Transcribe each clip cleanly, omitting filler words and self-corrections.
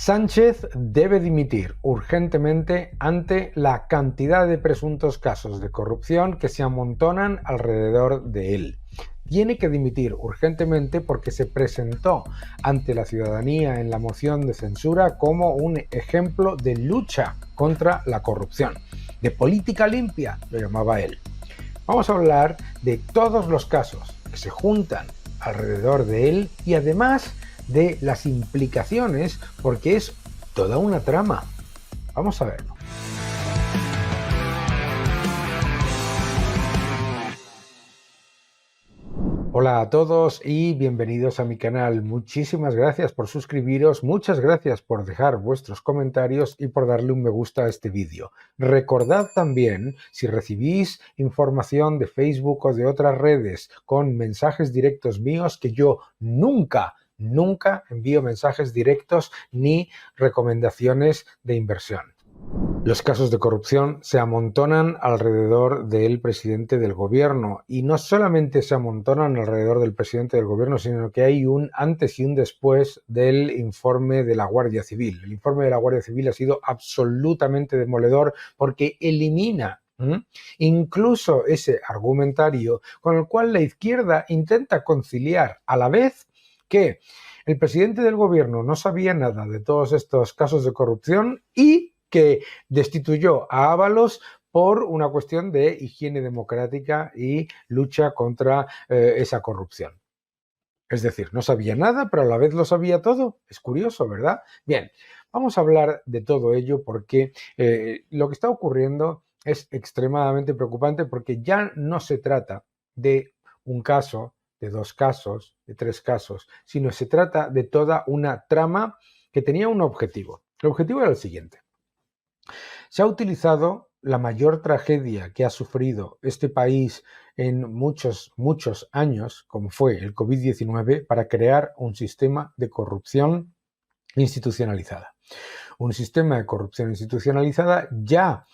Sánchez debe dimitir urgentemente ante la cantidad de presuntos casos de corrupción que se amontonan alrededor de él. Tiene que dimitir urgentemente porque se presentó ante la ciudadanía en la moción de censura como un ejemplo de lucha contra la corrupción. De política limpia, lo llamaba él. Vamos a hablar de todos los casos que se juntan alrededor de él y además de las implicaciones, porque es toda una trama. Vamos a verlo. Hola a todos y bienvenidos a mi canal. Muchísimas gracias por suscribiros, muchas gracias por dejar vuestros comentarios y por darle un me gusta a este vídeo. Recordad también, si recibís información de Facebook o de otras redes con mensajes directos míos, que yo nunca envío mensajes directos ni recomendaciones de inversión. Los casos de corrupción se amontonan alrededor del presidente del gobierno y no solamente se amontonan alrededor del presidente del gobierno, sino que hay un antes y un después del informe de la Guardia Civil. El informe de la Guardia Civil ha sido absolutamente demoledor porque elimina incluso ese argumentario con el cual la izquierda intenta conciliar a la vez que el presidente del gobierno no sabía nada de todos estos casos de corrupción y que destituyó a Ábalos por una cuestión de higiene democrática y lucha contra esa corrupción. Es decir, no sabía nada, pero a la vez lo sabía todo. Es curioso, ¿verdad? Bien, vamos a hablar de todo ello porque lo que está ocurriendo es extremadamente preocupante porque ya no se trata de un caso, de dos casos, de tres casos, sino se trata de toda una trama que tenía un objetivo. El objetivo era el siguiente. Se ha utilizado la mayor tragedia que ha sufrido este país en muchos años, como fue el COVID-19, para crear un sistema de corrupción institucionalizada. Un sistema de corrupción institucionalizada ya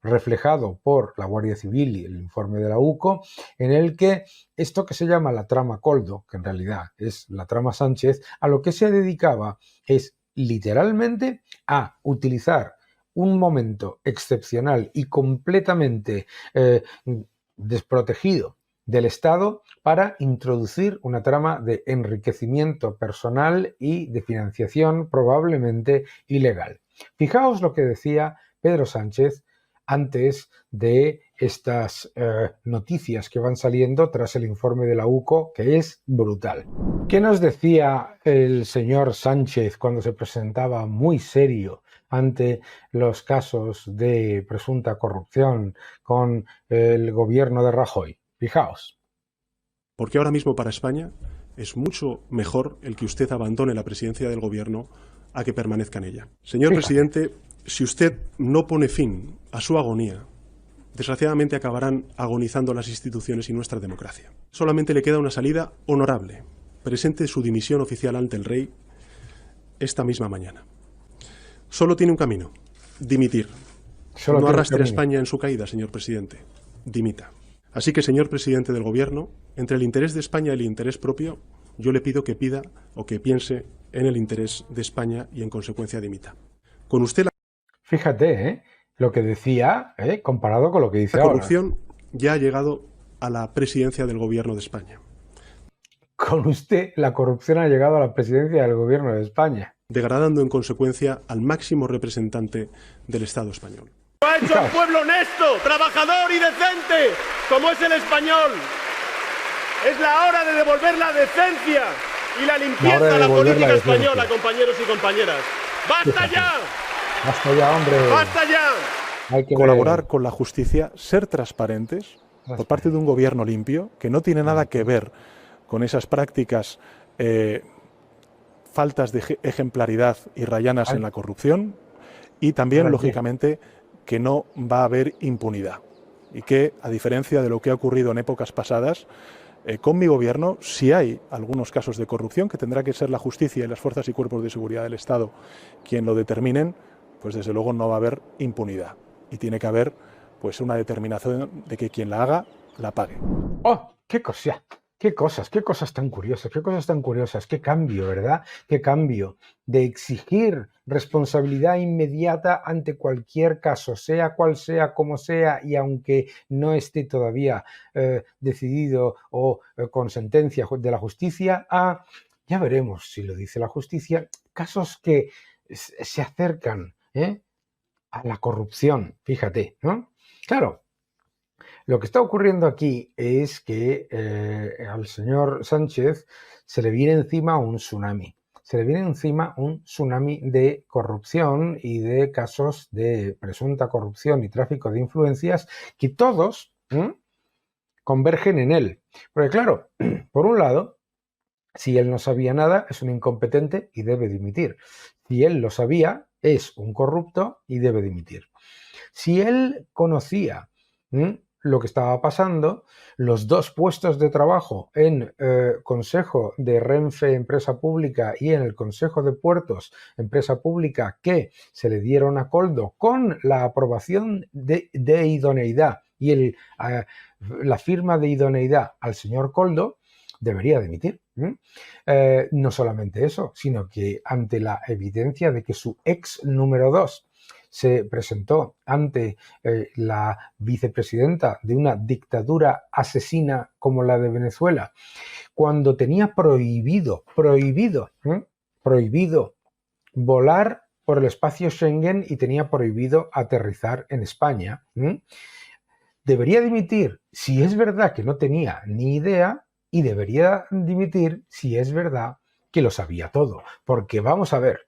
reflejado por la Guardia Civil y el informe de la UCO, en el que esto que se llama la trama Coldo, que en realidad es la trama Sánchez, a lo que se dedicaba es literalmente a utilizar un momento excepcional y completamente desprotegido del Estado para introducir una trama de enriquecimiento personal y de financiación probablemente ilegal. Fijaos lo que decía Pedro Sánchez antes de estas noticias que van saliendo tras el informe de la UCO, que es brutal. ¿Qué nos decía el señor Sánchez cuando se presentaba muy serio ante los casos de presunta corrupción con el gobierno de Rajoy? Fijaos. Porque ahora mismo para España es mucho mejor el que usted abandone la presidencia del gobierno a que permanezca en ella. Señor presidente, si usted no pone fin a su agonía, desgraciadamente acabarán agonizando las instituciones y nuestra democracia. Solamente le queda una salida honorable. Presente su dimisión oficial ante el rey esta misma mañana. Solo tiene un camino: dimitir. No arrastre a España en su caída, señor presidente. Dimita. Así que, señor presidente del gobierno, entre el interés de España y el interés propio, yo le pido que pida o que piense en el interés de España y en consecuencia dimita. Con usted la... Fíjate, lo que decía, comparado con lo que dice ahora. La corrupción ya ha llegado a la presidencia del gobierno de España. Con usted la corrupción ha llegado a la presidencia del gobierno de España. Degradando en consecuencia al máximo representante del Estado español. Lo ha hecho un pueblo honesto, trabajador y decente, como es el español. Es la hora de devolver la decencia y la limpieza a la política española, compañeros y compañeras. ¡Basta ya! ¡Basta ya, hombre! ¡Basta ya! Hay que colaborar con la justicia, ser transparentes por parte de un gobierno limpio, que no tiene nada que ver con esas prácticas faltas de ejemplaridad y rayanas en la corrupción, y también, lógicamente, que no va a haber impunidad y que, a diferencia de lo que ha ocurrido en épocas pasadas, con mi gobierno, si hay algunos casos de corrupción, que tendrá que ser la justicia y las fuerzas y cuerpos de seguridad del Estado quien lo determinen, pues desde luego no va a haber impunidad y tiene que haber pues una determinación de que quien la haga, la pague. ¡Oh, qué cosa! qué cosas tan curiosas, qué cosas tan curiosas, qué cambio, ¿verdad? Qué cambio de exigir responsabilidad inmediata ante cualquier caso, sea cual sea, como sea, y aunque no esté todavía decidido o con sentencia de la justicia, a, ya veremos si lo dice la justicia, casos que se acercan a la corrupción, fíjate, ¿no? Claro. Lo que está ocurriendo aquí es que al señor Sánchez se le viene encima un tsunami. Se le viene encima un tsunami de corrupción y de casos de presunta corrupción y tráfico de influencias que todos convergen en él. Porque claro, por un lado, si él no sabía nada, es un incompetente y debe dimitir. Si él lo sabía, es un corrupto y debe dimitir. Si él conocía lo que estaba pasando, los dos puestos de trabajo en Consejo de Renfe, empresa pública, y en el Consejo de Puertos, empresa pública, que se le dieron a Koldo con la aprobación de idoneidad y la firma de idoneidad al señor Koldo, debería dimitir. No solamente eso, sino que ante la evidencia de que su ex número 2 se presentó ante la vicepresidenta de una dictadura asesina como la de Venezuela, cuando tenía prohibido volar por el espacio Schengen y tenía prohibido aterrizar en España, debería dimitir si es verdad que no tenía ni idea, y debería dimitir si es verdad que lo sabía todo. Porque vamos a ver,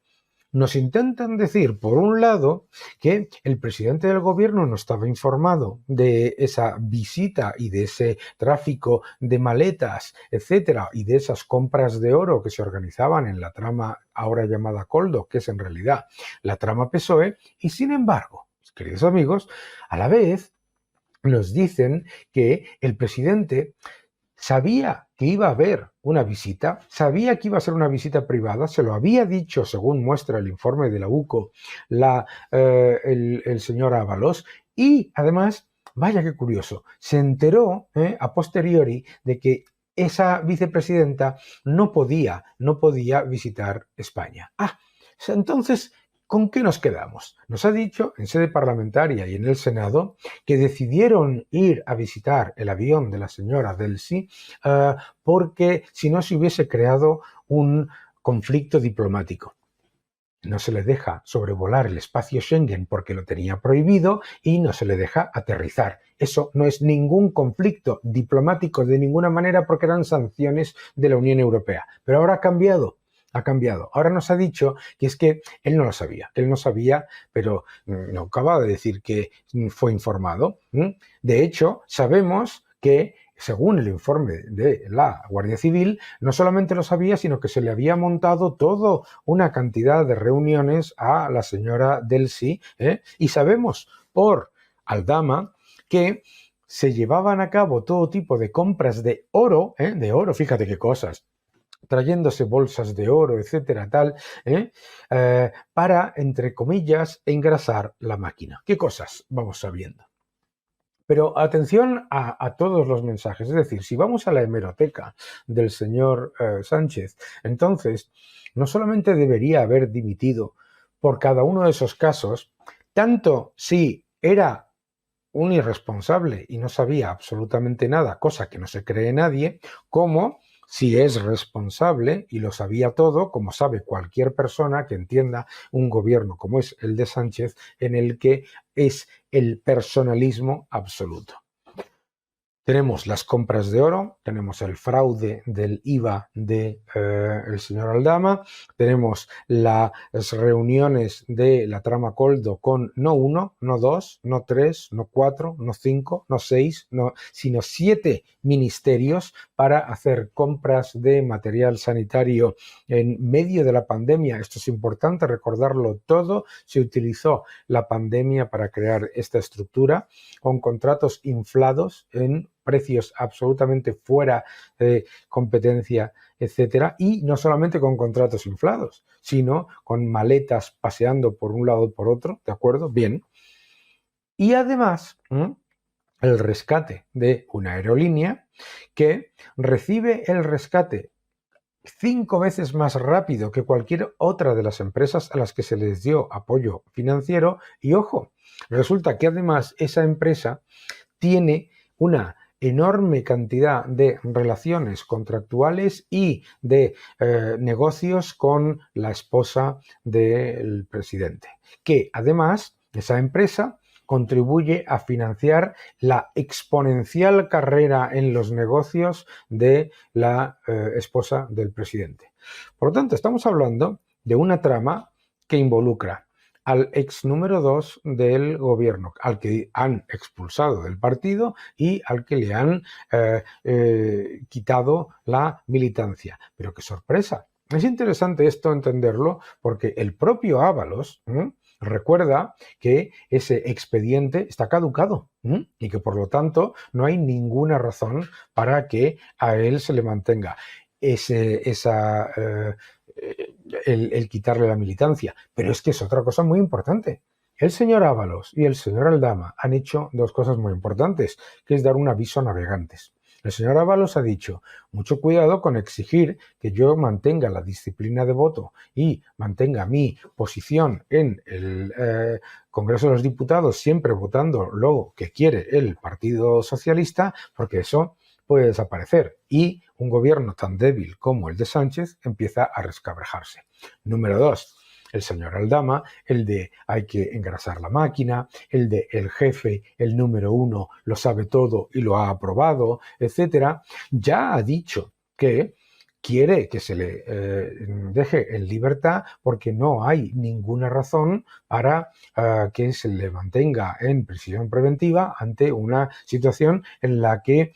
nos intentan decir, por un lado, que el presidente del gobierno no estaba informado de esa visita y de ese tráfico de maletas, etcétera, y de esas compras de oro que se organizaban en la trama ahora llamada Koldo, que es en realidad la trama PSOE, y sin embargo, queridos amigos, a la vez nos dicen que el presidente sabía que iba a haber una visita, sabía que iba a ser una visita privada, se lo había dicho, según muestra el informe de la UCO, el señor Ábalos, y además, vaya qué curioso, se enteró a posteriori de que esa vicepresidenta no podía visitar España. Entonces, ¿con qué nos quedamos? Nos ha dicho en sede parlamentaria y en el Senado que decidieron ir a visitar el avión de la señora Delcy porque si no se hubiese creado un conflicto diplomático. No se le deja sobrevolar el espacio Schengen porque lo tenía prohibido y no se le deja aterrizar. Eso no es ningún conflicto diplomático de ninguna manera porque eran sanciones de la Unión Europea. Pero ahora ha cambiado. Ahora nos ha dicho que es que él no lo sabía, pero no acaba de decir que fue informado. De hecho, sabemos que, según el informe de la Guardia Civil, no solamente lo sabía, sino que se le había montado toda una cantidad de reuniones a la señora Delcy, y sabemos por Aldama que se llevaban a cabo todo tipo de compras de oro, fíjate qué cosas, trayéndose bolsas de oro, etcétera, tal, para, entre comillas, engrasar la máquina. ¿Qué cosas vamos sabiendo? Pero atención a todos los mensajes. Es decir, si vamos a la hemeroteca del señor Sánchez, entonces no solamente debería haber dimitido por cada uno de esos casos, tanto si era un irresponsable y no sabía absolutamente nada, cosa que no se cree nadie, como si es responsable y lo sabía todo, como sabe cualquier persona que entienda un gobierno como es el de Sánchez, en el que es el personalismo absoluto. Tenemos las compras de oro, tenemos el fraude del IVA del señor Aldama, tenemos las reuniones de la trama Koldo con no 1, no 2, no 3, no 4, no 5, no 6, sino 7 ministerios para hacer compras de material sanitario en medio de la pandemia. Esto es importante recordarlo todo. Se utilizó la pandemia para crear esta estructura con contratos inflados en precios absolutamente fuera de competencia, etcétera, y no solamente con contratos inflados, sino con maletas paseando por un lado y por otro, ¿de acuerdo? Bien. Y además, el rescate de una aerolínea que recibe el rescate 5 veces más rápido que cualquier otra de las empresas a las que se les dio apoyo financiero. Y ojo, resulta que además esa empresa tiene una enorme cantidad de relaciones contractuales y de negocios con la esposa del presidente, que además esa empresa contribuye a financiar la exponencial carrera en los negocios de la esposa del presidente. Por lo tanto, estamos hablando de una trama que involucra al ex número 2 del gobierno, al que han expulsado del partido y al que le han quitado la militancia. Pero qué sorpresa. Es interesante esto entenderlo porque el propio Ábalos recuerda que ese expediente está caducado y que por lo tanto no hay ninguna razón para que a él se le mantenga el quitarle la militancia. Pero es que es otra cosa muy importante. El señor Ábalos y el señor Aldama han hecho 2 cosas muy importantes, que es dar un aviso a navegantes. El señor Ábalos ha dicho, mucho cuidado con exigir que yo mantenga la disciplina de voto y mantenga mi posición en el Congreso de los Diputados, siempre votando lo que quiere el Partido Socialista, porque eso puede desaparecer y un gobierno tan débil como el de Sánchez empieza a resquebrajarse. Número 2. El señor Aldama, el de hay que engrasar la máquina, el de el jefe, el número 1, lo sabe todo y lo ha aprobado, etcétera, ya ha dicho que quiere que se le deje en libertad porque no hay ninguna razón para que se le mantenga en prisión preventiva ante una situación en la que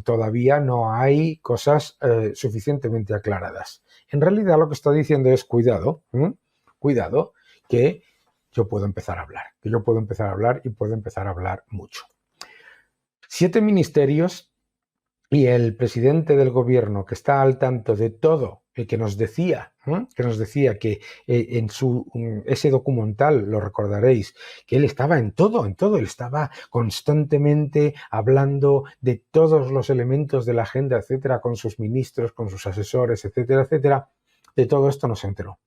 todavía no hay cosas suficientemente aclaradas. En realidad lo que está diciendo es cuidado, cuidado, que yo puedo empezar a hablar, y puedo empezar a hablar mucho. 7 ministerios y el presidente del gobierno que está al tanto de todo y que nos decía que en ese documental, lo recordaréis, que él estaba en todo, él estaba constantemente hablando de todos los elementos de la agenda, etcétera, con sus ministros, con sus asesores, etcétera, etcétera. De todo esto no se enteró.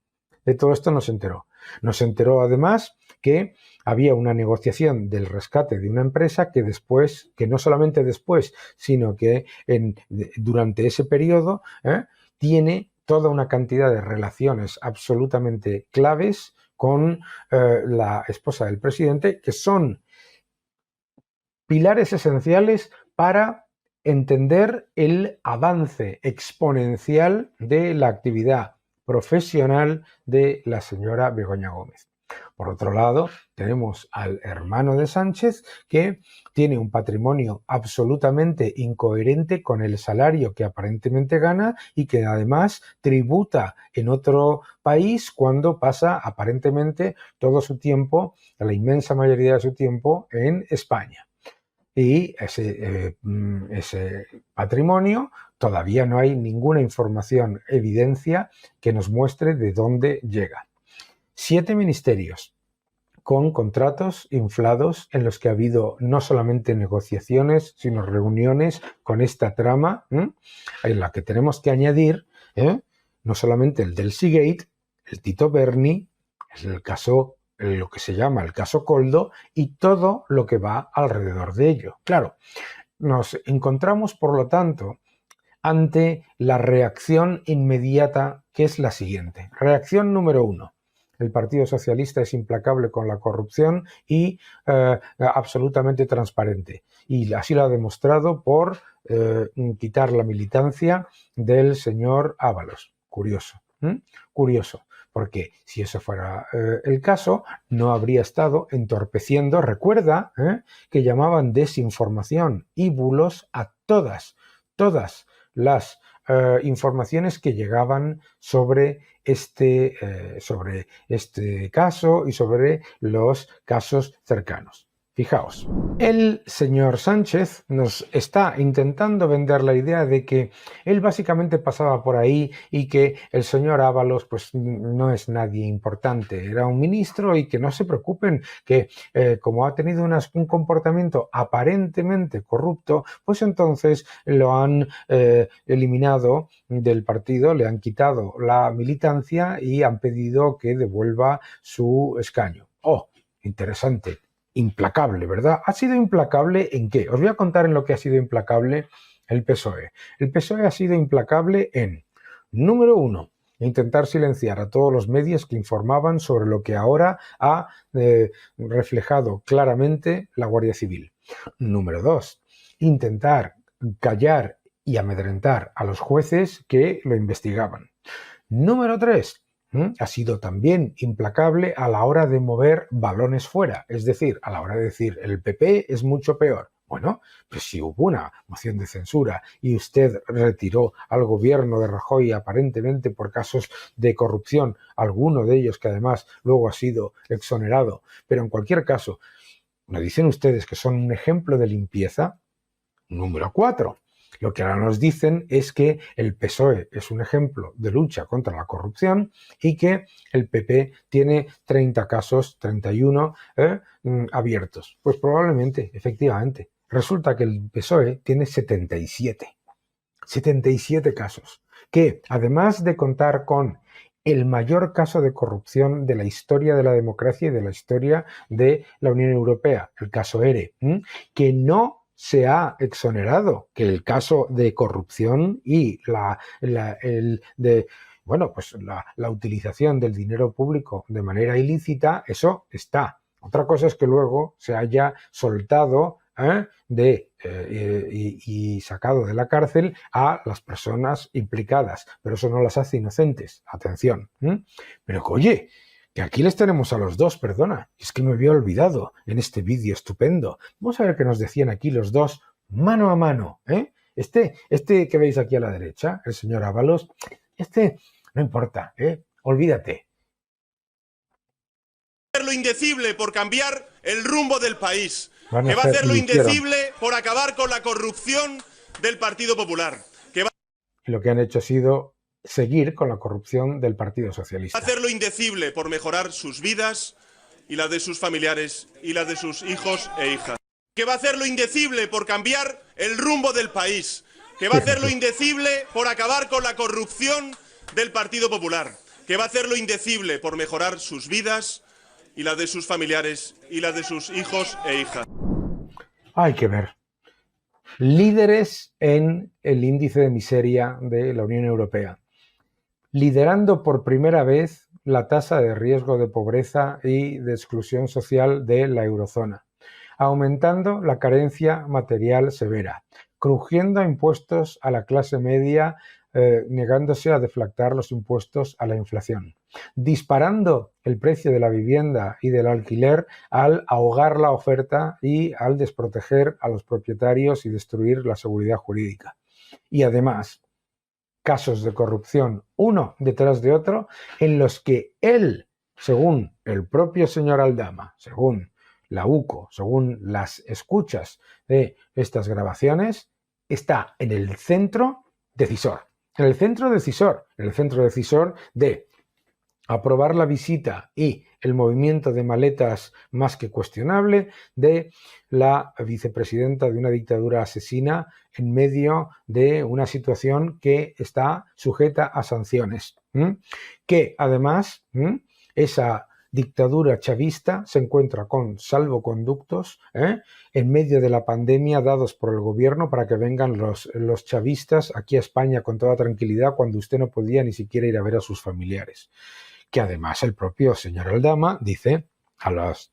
Nos enteró además que había una negociación del rescate de una empresa que no solamente después, sino que durante ese periodo tiene toda una cantidad de relaciones absolutamente claves con la esposa del presidente, que son pilares esenciales para entender el avance exponencial de la actividad profesional de la señora Begoña Gómez. Por otro lado, tenemos al hermano de Sánchez, que tiene un patrimonio absolutamente incoherente con el salario que aparentemente gana y que además tributa en otro país cuando pasa aparentemente todo su tiempo, la inmensa mayoría de su tiempo, en España. Y ese patrimonio todavía no hay ninguna información, evidencia que nos muestre de dónde llega. 7 ministerios con contratos inflados en los que ha habido no solamente negociaciones, sino reuniones con esta trama, en la que tenemos que añadir no solamente el del Seagate, el Tito Berni, el caso, lo que se llama el caso Coldo y todo lo que va alrededor de ello. Claro, nos encontramos, por lo tanto, ante la reacción inmediata, que es la siguiente. Reacción número 1. El Partido Socialista es implacable con la corrupción y absolutamente transparente. Y así lo ha demostrado por quitar la militancia del señor Ábalos. Curioso. Curioso. Porque si eso fuera el caso, no habría estado entorpeciendo. Recuerda que llamaban desinformación y bulos a todas las informaciones que llegaban sobre este caso y sobre los casos cercanos. Fijaos, el señor Sánchez nos está intentando vender la idea de que él básicamente pasaba por ahí y que el señor Ábalos pues no es nadie importante, era un ministro y que no se preocupen, que como ha tenido un comportamiento aparentemente corrupto, pues entonces lo han eliminado del partido, le han quitado la militancia y han pedido que devuelva su escaño. ¡Oh, interesante! Implacable, ¿verdad? ¿Ha sido implacable en qué? Os voy a contar en lo que ha sido implacable el PSOE. El PSOE ha sido implacable en, número 1, intentar silenciar a todos los medios que informaban sobre lo que ahora ha reflejado claramente la Guardia Civil. Número 2, intentar callar y amedrentar a los jueces que lo investigaban. Número 3, ha sido también implacable a la hora de mover balones fuera, es decir, a la hora de decir el PP es mucho peor. Bueno, pues si hubo una moción de censura y usted retiró al gobierno de Rajoy aparentemente por casos de corrupción, alguno de ellos que además luego ha sido exonerado, pero en cualquier caso, ¿no dicen ustedes que son un ejemplo de limpieza? Número 4. Lo que ahora nos dicen es que el PSOE es un ejemplo de lucha contra la corrupción y que el PP tiene 30 casos, 31 abiertos. Pues probablemente, efectivamente. Resulta que el PSOE tiene 77 casos, que además de contar con el mayor caso de corrupción de la historia de la democracia y de la historia de la Unión Europea, el caso ERE, que no se ha exonerado, que el caso de corrupción y la utilización del dinero público de manera ilícita, eso está. Otra cosa es que luego se haya soltado y sacado de la cárcel a las personas implicadas, pero eso no las hace inocentes. Atención. Pero oye, que aquí les tenemos a los dos, perdona, es que me había olvidado en este vídeo estupendo. Vamos a ver qué nos decían aquí los dos mano a mano. Este que veis aquí a la derecha, el señor Ábalos, no importa, olvídate. Hacer lo indecible por cambiar el rumbo del país, que va a hacer lo indecible por acabar con la corrupción del Partido Popular. Y lo que han hecho ha sido seguir con la corrupción del Partido Socialista. Hacer lo indecible por mejorar sus vidas y las de sus familiares y las de sus hijos e hijas. Que va a hacer lo indecible por cambiar el rumbo del país. Que va a hacer lo indecible por acabar con la corrupción del Partido Popular. Que va a hacer lo indecible por mejorar sus vidas y las de sus familiares y las de sus hijos e hijas. Hay que ver. Líderes en el índice de miseria de la Unión Europea. Liderando por primera vez la tasa de riesgo de pobreza y de exclusión social de la eurozona, aumentando la carencia material severa, crujiendo impuestos a la clase media, negándose a deflactar los impuestos a la inflación, disparando el precio de la vivienda y del alquiler al ahogar la oferta y al desproteger a los propietarios y destruir la seguridad jurídica. Y además, casos de corrupción uno detrás de otro en los que él, según el propio señor Aldama, según la UCO, según las escuchas de estas grabaciones, está en el centro decisor. En el centro decisor de aprobar la visita y el movimiento de maletas más que cuestionable de la vicepresidenta de una dictadura asesina en medio de una situación que está sujeta a sanciones. Que además esa dictadura chavista se encuentra con salvoconductos en medio de la pandemia dados por el gobierno para que vengan los chavistas aquí a España con toda tranquilidad cuando usted no podía ni siquiera ir a ver a sus familiares. Que además el propio señor Aldama dice a las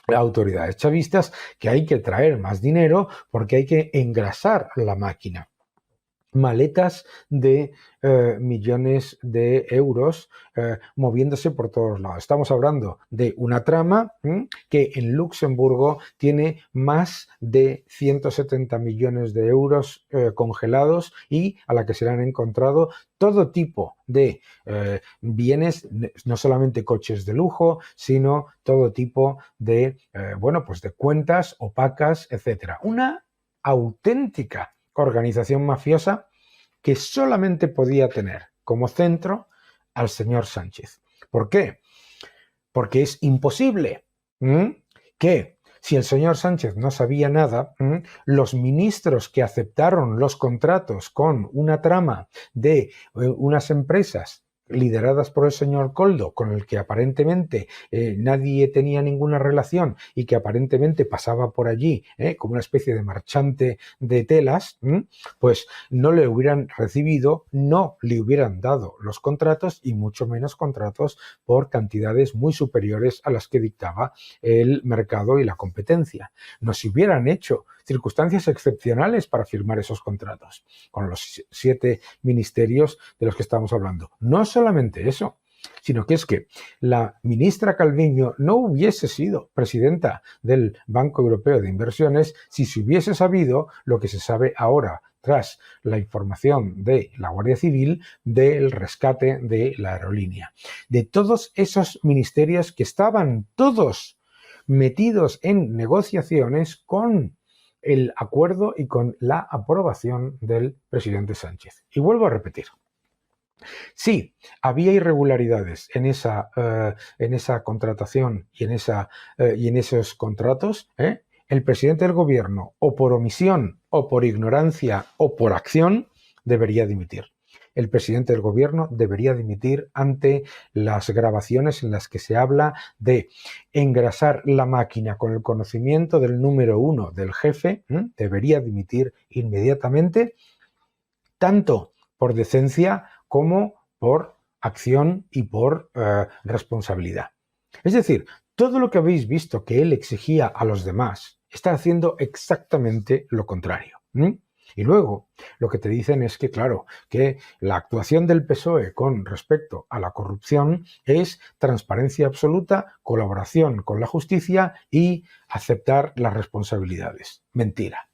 autoridades chavistas que hay que traer más dinero porque hay que engrasar la máquina. maletas de millones de euros moviéndose por todos lados. Estamos hablando de una trama que en Luxemburgo tiene más de 170 millones de euros congelados y a la que se le han encontrado todo tipo de bienes, no solamente coches de lujo, sino todo tipo de, pues de cuentas opacas, etcétera. Una auténtica organización mafiosa que solamente podía tener como centro al señor Sánchez. ¿Por qué? Porque es imposible que si el señor Sánchez no sabía nada, los ministros que aceptaron los contratos con una trama de unas empresas lideradas por el señor Koldo, con el que aparentemente nadie tenía ninguna relación y que aparentemente pasaba por allí como una especie de marchante de telas, pues no le hubieran recibido, no le hubieran dado los contratos y mucho menos contratos por cantidades muy superiores a las que dictaba el mercado y la competencia. Nos hubieran hecho circunstancias excepcionales para firmar esos contratos con los 7 ministerios de los que estamos hablando. No solamente eso, sino que es que la ministra Calviño no hubiese sido presidenta del Banco Europeo de Inversiones si se hubiese sabido lo que se sabe ahora tras la información de la Guardia Civil del rescate de la aerolínea. De todos esos ministerios que estaban todos metidos en negociaciones con el acuerdo y con la aprobación del presidente Sánchez. Y vuelvo a repetir. Sí, había irregularidades en esa contratación y en esos contratos. El presidente del gobierno, o por omisión, o por ignorancia, o por acción, debería dimitir. El presidente del gobierno debería dimitir ante las grabaciones en las que se habla de engrasar la máquina con el conocimiento del número 1 del jefe. Debería dimitir inmediatamente, tanto por decencia como por acción y por responsabilidad. Es decir, todo lo que habéis visto que él exigía a los demás está haciendo exactamente lo contrario. Y luego lo que te dicen es que, claro, que la actuación del PSOE con respecto a la corrupción es transparencia absoluta, colaboración con la justicia y aceptar las responsabilidades. Mentira.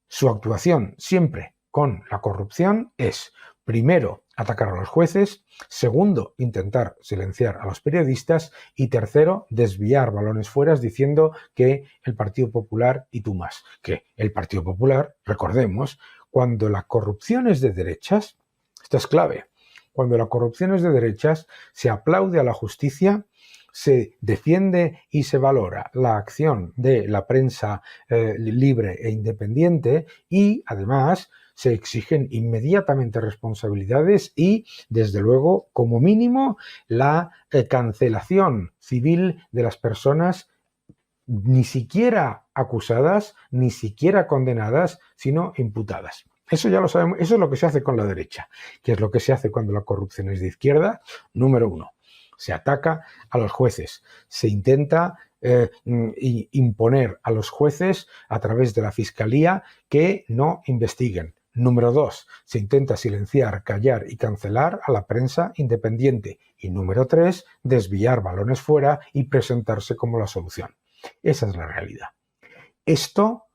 Su actuación siempre con la corrupción es, primero, atacar a los jueces, segundo, intentar silenciar a los periodistas y tercero, desviar balones fuera diciendo que el Partido Popular y tú más. Que el Partido Popular, recordemos, cuando la corrupción es de derechas, esto es clave, cuando la corrupción es de derechas, se aplaude a la justicia, se defiende y se valora la acción de la prensa libre e independiente y además se exigen inmediatamente responsabilidades y, desde luego, como mínimo, la cancelación civil de las personas ni siquiera acusadas, ni siquiera condenadas, sino imputadas. Eso ya lo sabemos, eso es lo que se hace con la derecha. ¿Qué es lo que se hace cuando la corrupción es de izquierda? Número 1. Se ataca a los jueces, se intenta imponer a los jueces a través de la fiscalía que no investiguen. Número 2, se intenta silenciar, callar y cancelar a la prensa independiente. Y número 3, desviar balones fuera y presentarse como la solución. Esa es la realidad. Esto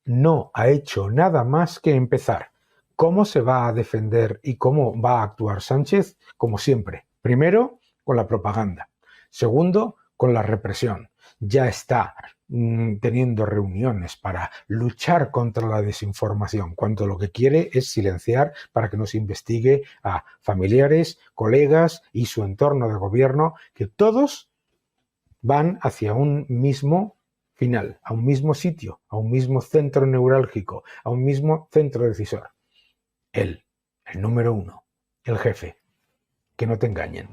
no ha hecho nada más que empezar. ¿Cómo se va a defender y cómo va a actuar Sánchez? Como siempre. Primero, con la propaganda. Segundo, con la represión. Ya está teniendo reuniones para luchar contra la desinformación, cuando lo que quiere es silenciar para que no se investigue a familiares, colegas y su entorno de gobierno, que todos van hacia un mismo final, a un mismo sitio, a un mismo centro neurálgico, a un mismo centro decisor. Él, el número 1, el jefe. Que no te engañen.